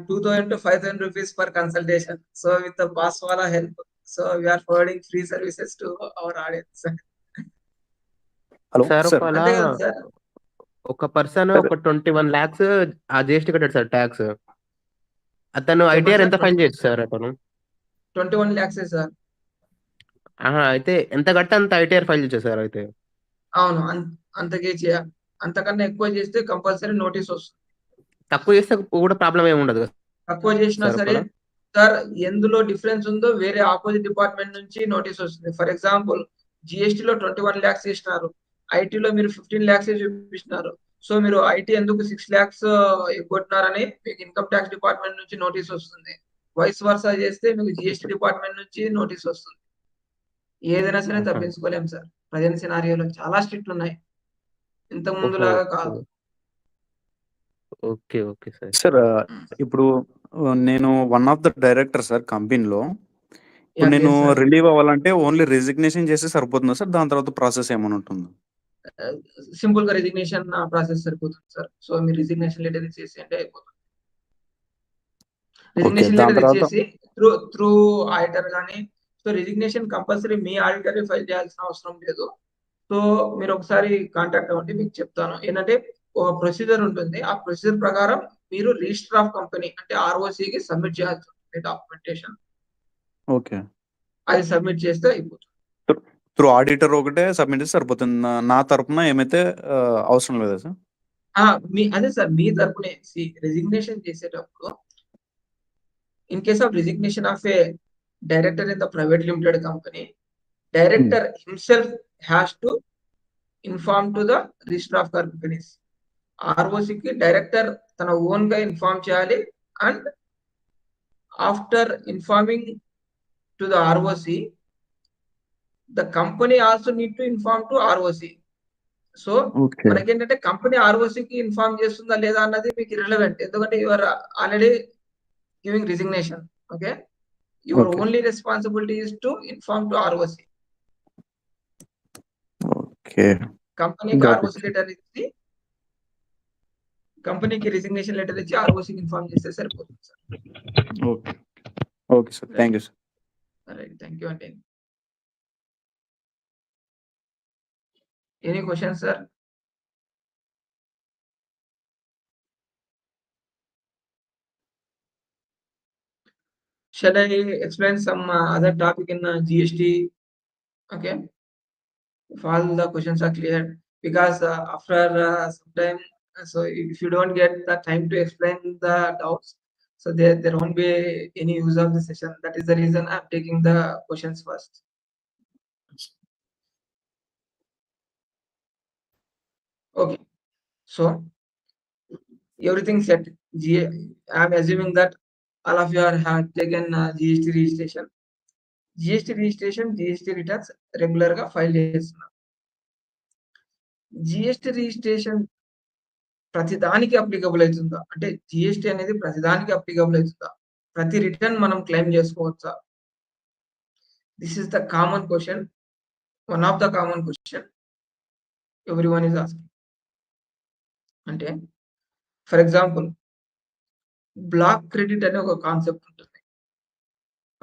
2,000 to 5,000 rupees per consultation. So with the boss wala help, so we are providing free services to our audience. Hello sir sir ఒకవేళ అంతే కదా sir? ఒక person sir ఒక 21 lakhs ఆ GST కట్టాడు sir tax. అతను చెప్పండి ITR sir. ఎంత ఫైల్ చేయొచ్చు సార్ అతను? 21 lakhs సార్. అయితే ఎంత కట్ట అంత ఐటీఆర్ ఫైల్ చేయొచ్చు సార్ అయితే? అవును, అంతకే చేయాలి. అంతకన్నా ఎక్కువ చేస్తే కంపల్సరీ నోటీస్ వస్తుంది. తక్కువ చేస్తే కూడా ప్రాబ్లం ఏమి ఉండదు కదా తక్కువ చేసినా సార్ సరే ఒకవేళ? సార్, ఎందులో డిఫరెన్స్ ఉందో వేరే ఆపోజిట్ డిపార్ట్మెంట్ నుంచి నోటీస్ వస్తుంది. ఫర్ ఎగ్జాంపుల్ GST లో 21 lakhs ఇచ్చినారు, ఐటీలో మీరు 15 lakhs చూపిస్తున్నారు. సో మీరు ఐటీ ఎందుకు 6 lakhs ఎగ్గొట్టినారని మీకు ఇన్కమ్ ట్యాక్స్ డిపార్ట్మెంట్ నుంచి నోటీస్ వస్తుంది. వైస్ వర్సా చేస్తే మీకు GST డిపార్ట్మెంట్ నుంచి నోటీస్ వస్తుంది. ఏదైనా సరే తప్పించుకోలేం సార్. ప్రజెంట్ సినారియోలో చాలా స్ట్రిక్ట్ ఉన్నాయి, ఇంతకు ముందు లాగా కాదు. Okay okay sir. సార్ ఇప్పుడు నేను one of the director sir కంపెనీలో. ఇప్పుడు నేను రిలీవ్ అవ్వాలంటే ఓన్లీ రిజిగ్నేషన్ చేస్తే సరిపోతుందా సార్? దాని తర్వాత ప్రాసెస్ ఏమైనా ఉంటుందా? సింపుల్ గా రిజిగ్నేషన్ ప్రాసెస్ సరిపోతుంది సార్. సో మీరు రిజిగ్నేషన్ లెటర్ ఇచ్చేసి అంటే అయిపోతుంది. రిజిగ్నేషన్ దాని లెటర్ తర్వాత ఇచ్చేసి త్రూ ఆడిటర్ గానీ. సో రిజిగ్నేషన్ కంపల్సరీ మీ ఆడిటర్ ఫైల్ చేయాల్సిన అవసరం లేదు. సో మీరు ఒకసారి కాంటాక్ట్ అవ్వండి, మీకు చెప్తాను. ఏంటంటే ఒక ప్రొసీజర్ ఉంటుంది, ఆ ప్రొసీజర్ ప్రకారం మీరు రిజిస్టర్ ఆఫ్ కంపెనీ అంటే ROC కి సబ్మిట్ చేయాల్సి ఉంటుంది డాక్యుమెంటేషన్. ఓకే, అది సబ్మిట్ చేస్తే అయిపోతుంది. త్రూ ఆడిటర్ ఒకటే సబ్మిట్ చేస్తే సరిపోతుంది. నా తరపున ఏమైతే అవసరం లేదా సార్? అదే సార్, మీ తరపునే రెసిగ్నేషన్ చేసేటప్పుడు in case of resignation of a director in the private limited company, director himself has to inform to the register of companies. ROC ki director tana own ga inform cheyali, and after informing to the ROC, the company also need to inform to ROC. So మనకి ఏంటంటే company ROC కి inform చేస్తుందా లేదా అన్నది మీకు irrelevant, ఎందుకంటే you are already giving resignation. Okay, your only responsibility is to inform to ROC. Okay, company ROC letter ఇచ్చి, కంపెనీకి రిజిగ్నేషన్ లెటర్ ఇచ్చి ROC కి ఇన్ఫార్మ్ చేస్తే సరిపోతుంది sir. Okay okay sir, thank you sir. Right, thank you అండి. Any questions sir? Shall I explain some other topic in GST? Okay, if all the questions are clear, because after some time, so if you don't get the time to explain the doubts, so there won't be any use of the session. That is the reason I'm taking the questions first. Okay, so everything set. I'm assuming that all of you have taken GST registration. GST returns regular గా file చేస్తున్నారు. GST registration ప్రతి దానికి applicable అవుతుందా? అంటే GST అనేది ప్రతి దానికి applicable అవుతుందా? ప్రతి రిటర్న్ మనం క్లెయిమ్ చేసుకోవచ్చా? This is the common question. One of the common question everyone is asking. అంటే ఫర్ ఎగ్జాంపుల్ బ్లాక్ క్రెడిట్ అనే ఒక కాన్సెప్ట్ ఉంటుంది.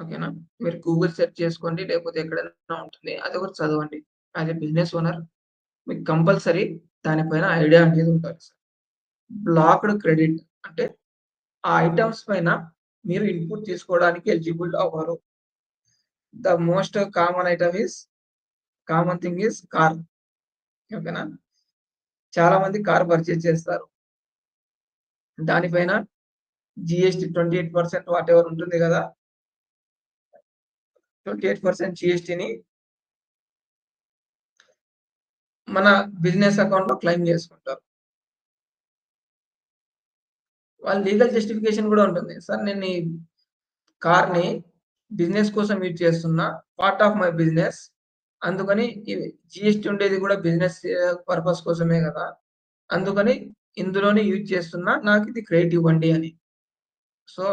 ఓకేనా? మీరు గూగుల్ సెర్చ్ చేసుకోండి, లేకపోతే ఎక్కడైనా ఉంటుంది. అది ఒకటి చదవండి. యాజ్ ఎ బిజినెస్ ఓనర్ మీకు కంపల్సరీ దానిపైన ఐడియా అనేది ఉండాలి సార్. బ్లాక్డ్ క్రెడిట్ అంటే ఆ ఐటమ్స్ పైన మీరు ఇన్పుట్ తీసుకోవడానికి ఎలిజిబుల్ అవ్వరు. The most common thing is car. ఓకేనా? చాలా మంది కార్ పర్చేజ్ చేస్తారు. దానిపైన జిఎస్టీ 28% వాట్ ఎవర్ ఉంటుంది కదా, 28% జిఎస్టీని మన బిజినెస్ అకౌంట్ లో క్లెయిమ్ చేసుకుంటారు. వాళ్ళ లీగల్ జస్టిఫికేషన్ కూడా ఉంటుంది. సార్ నేను ఈ కార్ని బిజినెస్ కోసం యూజ్ చేస్తున్నా, పార్ట్ ఆఫ్ మై బిజినెస్, అందుకని జిఎస్టీ ఉండేది కూడా బిజినెస్ పర్పస్ కోసమే కదా, అందుకని ఇందులోనే యూజ్ చేస్తున్నా, నాకు ఇది క్రెడిట్ ఇవ్వండి అని. So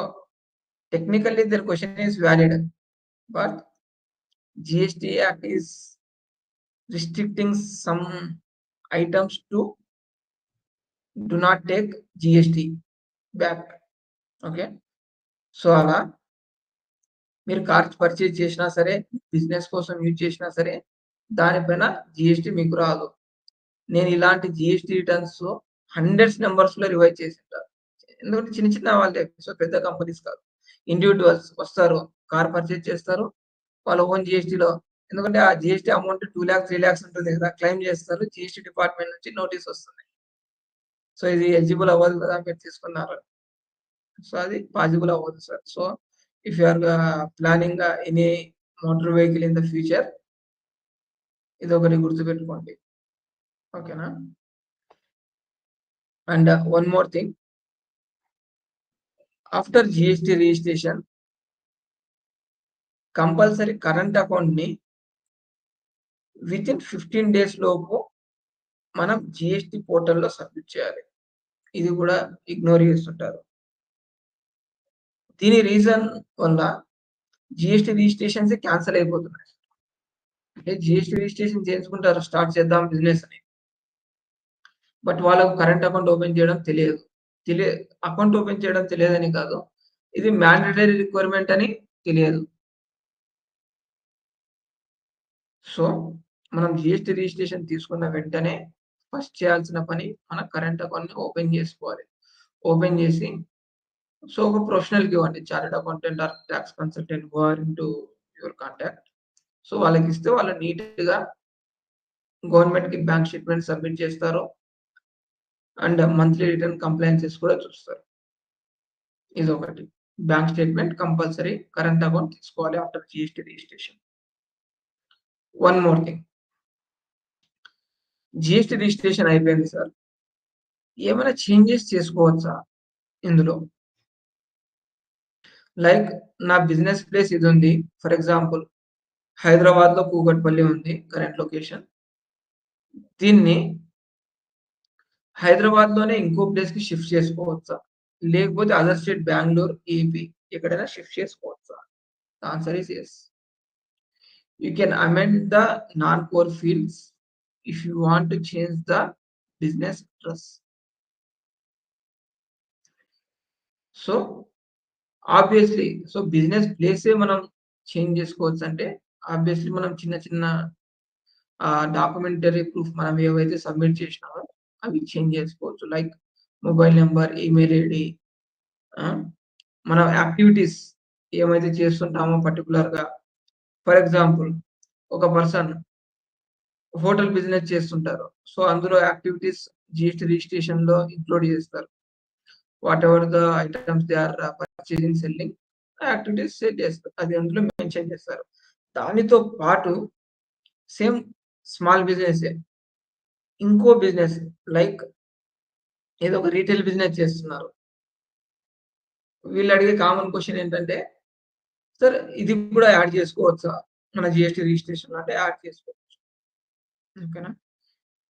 technically their question is valid, but GST act is restricting some items to do not take GST back. Okay? So అలా మీరు కార్ పర్చేజ్ చేసినా సరే, బిజినెస్ కోసం యూజ్ చేసినా సరే, దానిపైన జిఎస్టీ మీకు రాదు. నేను ఇలాంటి జిఎస్టీ రిటర్న్స్ హండ్రెడ్స్ నెంబర్స్ లో రివైజ్ చేసి ఉంటాను. ఎందుకంటే చిన్న చిన్న వాళ్ళే, సో పెద్ద కంపెనీస్ కాదు. ఇండివిజువల్స్ వస్తారు, కార్ పర్చేజ్ చేస్తారు, వాళ్ళ ఓన్ జిఎస్టీలో, ఎందుకంటే ఆ జిఎస్టీ అమౌంట్ 2 lakhs 3 lakhs ఉంటుంది కదా, క్లెయిమ్ చేస్తారు. జిఎస్టీ డిపార్ట్మెంట్ నుంచి నోటీస్ వస్తుంది. సో ఇది ఎలిజిబుల్ అవ్వదు కదా మీరు తీసుకున్నారు, సో అది పాసిబుల్ అవ్వదు sir. So if you are planning any motor vehicle in the future, ఇది ఒకటి గుర్తుపెట్టుకోండి. ఓకేనా? And one more thing, after GST registration compulsory current account ని విత్ ఇన్ 15 days లోపు మనం జిఎస్టీ పోర్టల్లో సబ్మిట్ చేయాలి. ఇది కూడా ఇగ్నోర్ చేస్తుంటారు. దీని రీజన్ వల్ల జిఎస్టీ రిజిస్ట్రేషన్స్ క్యాన్సిల్ అయిపోతున్నాయి. అంటే జిఎస్టీ రిజిస్ట్రేషన్ చేసుకుంటారు, స్టార్ట్ చేద్దాం బిజినెస్ అని, బట్ వాళ్ళకు కరెంట్ అకౌంట్ ఓపెన్ చేయడం తెలియదు. అకౌంట్ ఓపెన్ చేయడం తెలియదని కాదు, ఇది మ్యాండేటరీ రిక్వైర్మెంట్ అని తెలియదు. సో మనం జిఎస్టీ రిజిస్ట్రేషన్ తీసుకున్న వెంటనే ఫస్ట్ చేయాల్సిన పని మన కరెంట్ అకౌంట్ ని ఓపెన్ చేసుకోవాలి. ఓపెన్ చేసి సో ఒక ప్రొఫెషనల్కి ఇవ్వండి, chartered accountant or tax consultant who are into your contact. So వాళ్ళకి ఇస్తే వాళ్ళు నీట్గా గవర్నమెంట్ కి బ్యాంక్ స్టేట్మెంట్ సబ్మిట్ చేస్తారు అండ్ మంత్లీ రిటర్న్ కంప్లైన్సెస్ కూడా చూస్తారు. ఇది ఒకటి. Bank statement compulsory, current account తీసుకోవాలి after GST registration. One more thing, GST registration అయిపోయింది సార్, ఏమైనా చేంజెస్ చేసుకోవచ్చా ఇందులో? లైక్ నా బిజినెస్ ప్లేస్ ఇది ఉంది, ఫర్ ఎగ్జాంపుల్ హైదరాబాద్ లో కూకట్పల్లి ఉంది కరెంట్ లొకేషన్. దీన్ని హైదరాబాద్ లోనే ఇంకో ప్లేస్ కి షిఫ్ట్ చేసుకోవచ్చా, లేకపోతే అదర్ స్టేట్ బెంగళూరు, ఏపీ ఎక్కడైనా షిఫ్ట్ చేసుకోవచ్చా? The answer is yes. You can amend the non-core fields if you want to change the business address. So obviously, so business place మనం change చేసుకోవచ్చు. అంటే ఆబ్వియస్లీ మనం చిన్న చిన్న డాక్యుమెంటరీ ప్రూఫ్ మనం ఏవైతే సబ్మిట్ చేసినామో అవి చేంజ్ చేసుకోవచ్చు. Like mobile number, email ID, మన యాక్టివిటీస్ ఏమైతే చేస్తుంటామో పర్టికులర్ గా. ఫర్ ఎగ్జాంపుల్ ఒక పర్సన్ హోటల్ బిజినెస్ చేస్తుంటారు, సో అందులో యాక్టివిటీస్ జిఎస్టీ రిజిస్ట్రేషన్ లో ఇంక్లూడ్ చేస్తారు. Whatever the items they are purchasing, selling, activities చేస్తారు, అది అందులో మెన్షన్ చేస్తారు. దానితో పాటు సేమ్ స్మాల్ బిజినెస్ ఇంకో బిజినెస్ లైక్ ఏదో ఒక రీటైల్ బిజినెస్ చేస్తున్నారు, వీళ్ళు అడిగే కామన్ క్వశ్చన్ ఏంటంటే, సార్ ఇది కూడా యాడ్ చేసుకోవచ్చా మన జిఎస్టీ రిజిస్ట్రేషన్? అంటే యాడ్ చేసుకోవచ్చు. ఓకేనా?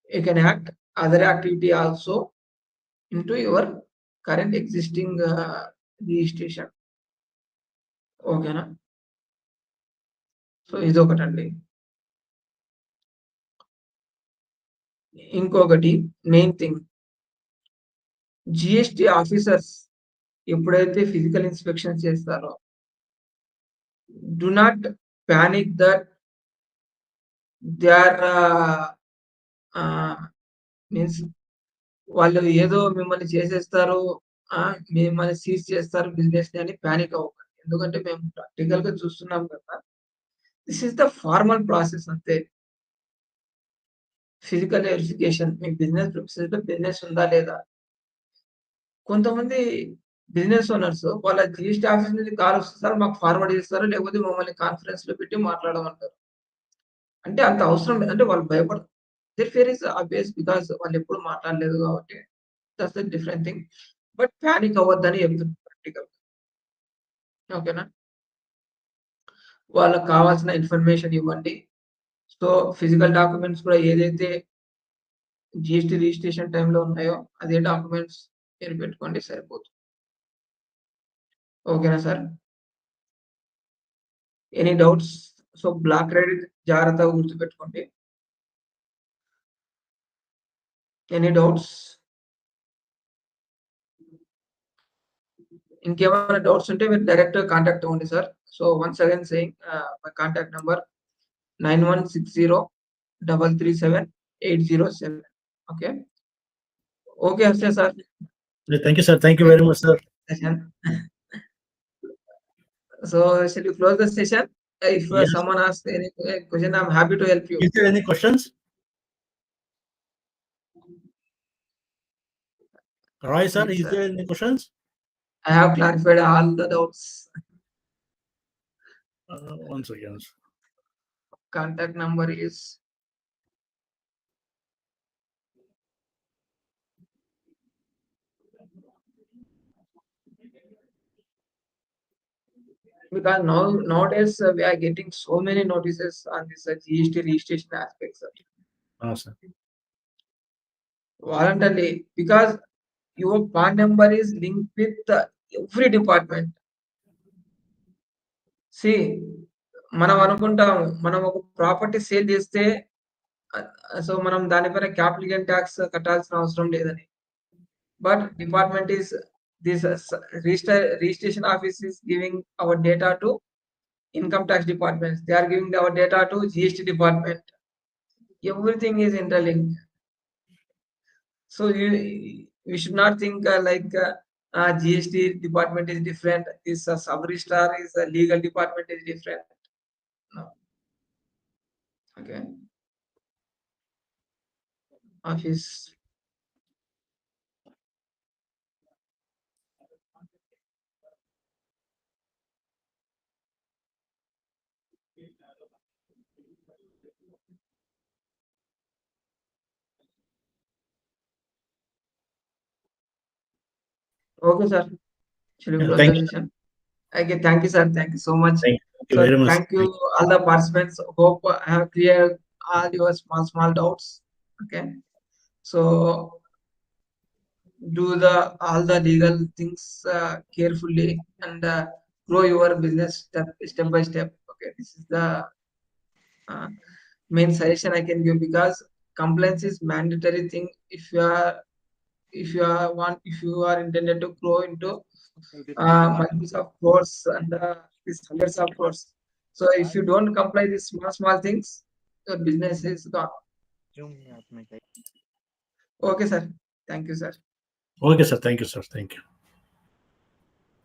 You can act other activity also into your current existing registration. ఓకేనా? సో ఇదొకటండి. ఇంకొకటి మెయిన్ థింగ్, జిఎస్టి ఆఫీసర్స్ ఎప్పుడైతే ఫిజికల్ ఇన్స్పెక్షన్ చేస్తారో, do not panic that they are means వాళ్ళు ఏదో మిమ్మల్ని చేసేస్తారు, మిమ్మల్ని సీజ్ చేస్తారు బిజినెస్ అని ప్యానిక్ అవ్వకండి. ఎందుకంటే మేము ప్రాక్టికల్ గా చూస్తున్నాం కదా. This is the formal process అంతే. ఫిజికల్ వెరిఫికేషన్, మీ బిజినెస్ ప్రిమిసెస్ లో బిజినెస్ ఉందా లేదా. కొంతమంది బిజినెస్ ఓనర్స్ వాళ్ళ జిఎస్టీ ఆఫీస్ నుంచి కాల్ వస్తారు, మాకు ఫార్వర్డ్ చేస్తారు, లేకపోతే మమ్మల్ని కాన్ఫరెన్స్ లో పెట్టి మాట్లాడమంటారు. అంటే అంత అవసరం లేదు, అంటే వాళ్ళు భయపడతారు. Their fear is obvious, because వాళ్ళు ఎప్పుడు మాట్లాడలేదు కాబట్టి. That's the different thing. But panic అవ్వద్దని చెప్తున్నారు ప్రాక్టికల్. ఓకేనా? వాళ్ళకి కావాల్సిన ఇన్ఫర్మేషన్ ఇవ్వండి. సో ఫిజికల్ డాక్యుమెంట్స్ కూడా ఏదైతే జిఎస్టీ రిజిస్ట్రేషన్ టైంలో ఉన్నాయో అదే డాక్యుమెంట్స్ మీరు పెట్టుకోండి, సరిపోతుంది. Okay sir? Any doubts? So block credit జాగ్రత్తగా గుర్తుపెట్టుకోండి. Any doubts? ఇంకేమైనా డౌట్స్ ఉంటే మీరు డైరెక్ట్ కాంటాక్ట్ అవ్వండి sir. So once again saying my contact number 9160337807. Okay okay Akshay sir. Thank you, sir. Thank you very much, sir. So shall we close the session? If Yes. someone asks any question, I'm happy to help you. Is there any questions? Roy, sir, Yes, is sir. there any questions? I have clarified all the doubts. Once again. Contact number is because nowadays we are getting so many notices on this GST registration aspects. Sir. Voluntarily, because your PAN number is linked with every department. See, మనం అనుకుంటాం మనం ఒక property sale చేస్తే so మనం దానిపైన capital gain tax కట్టాల్సిన అవసరం లేదని. But department is this registration office is giving our data to income tax departments. They are giving our data to GST department. Everything is interlinked. So we should not think like GST department is different. This sub-registrar is a legal department is different. No. Okay. Office. Okay, sir. Shall we close Thank the you. session? Okay, thank you, sir. Thank you so much. Thank you So very much. thank you all the participants. Hope I have cleared all your small doubts. Okay. So do all the legal things carefully and grow your business step by step. Okay, this is the main suggestion I can give, because compliance is mandatory thing if you are intended to grow into multiples of crores and these hundreds of crores. So if you don't comply these small things, your business is gone. Okay, sir. Thank you, sir. Okay, sir. Thank you, sir. Thank you.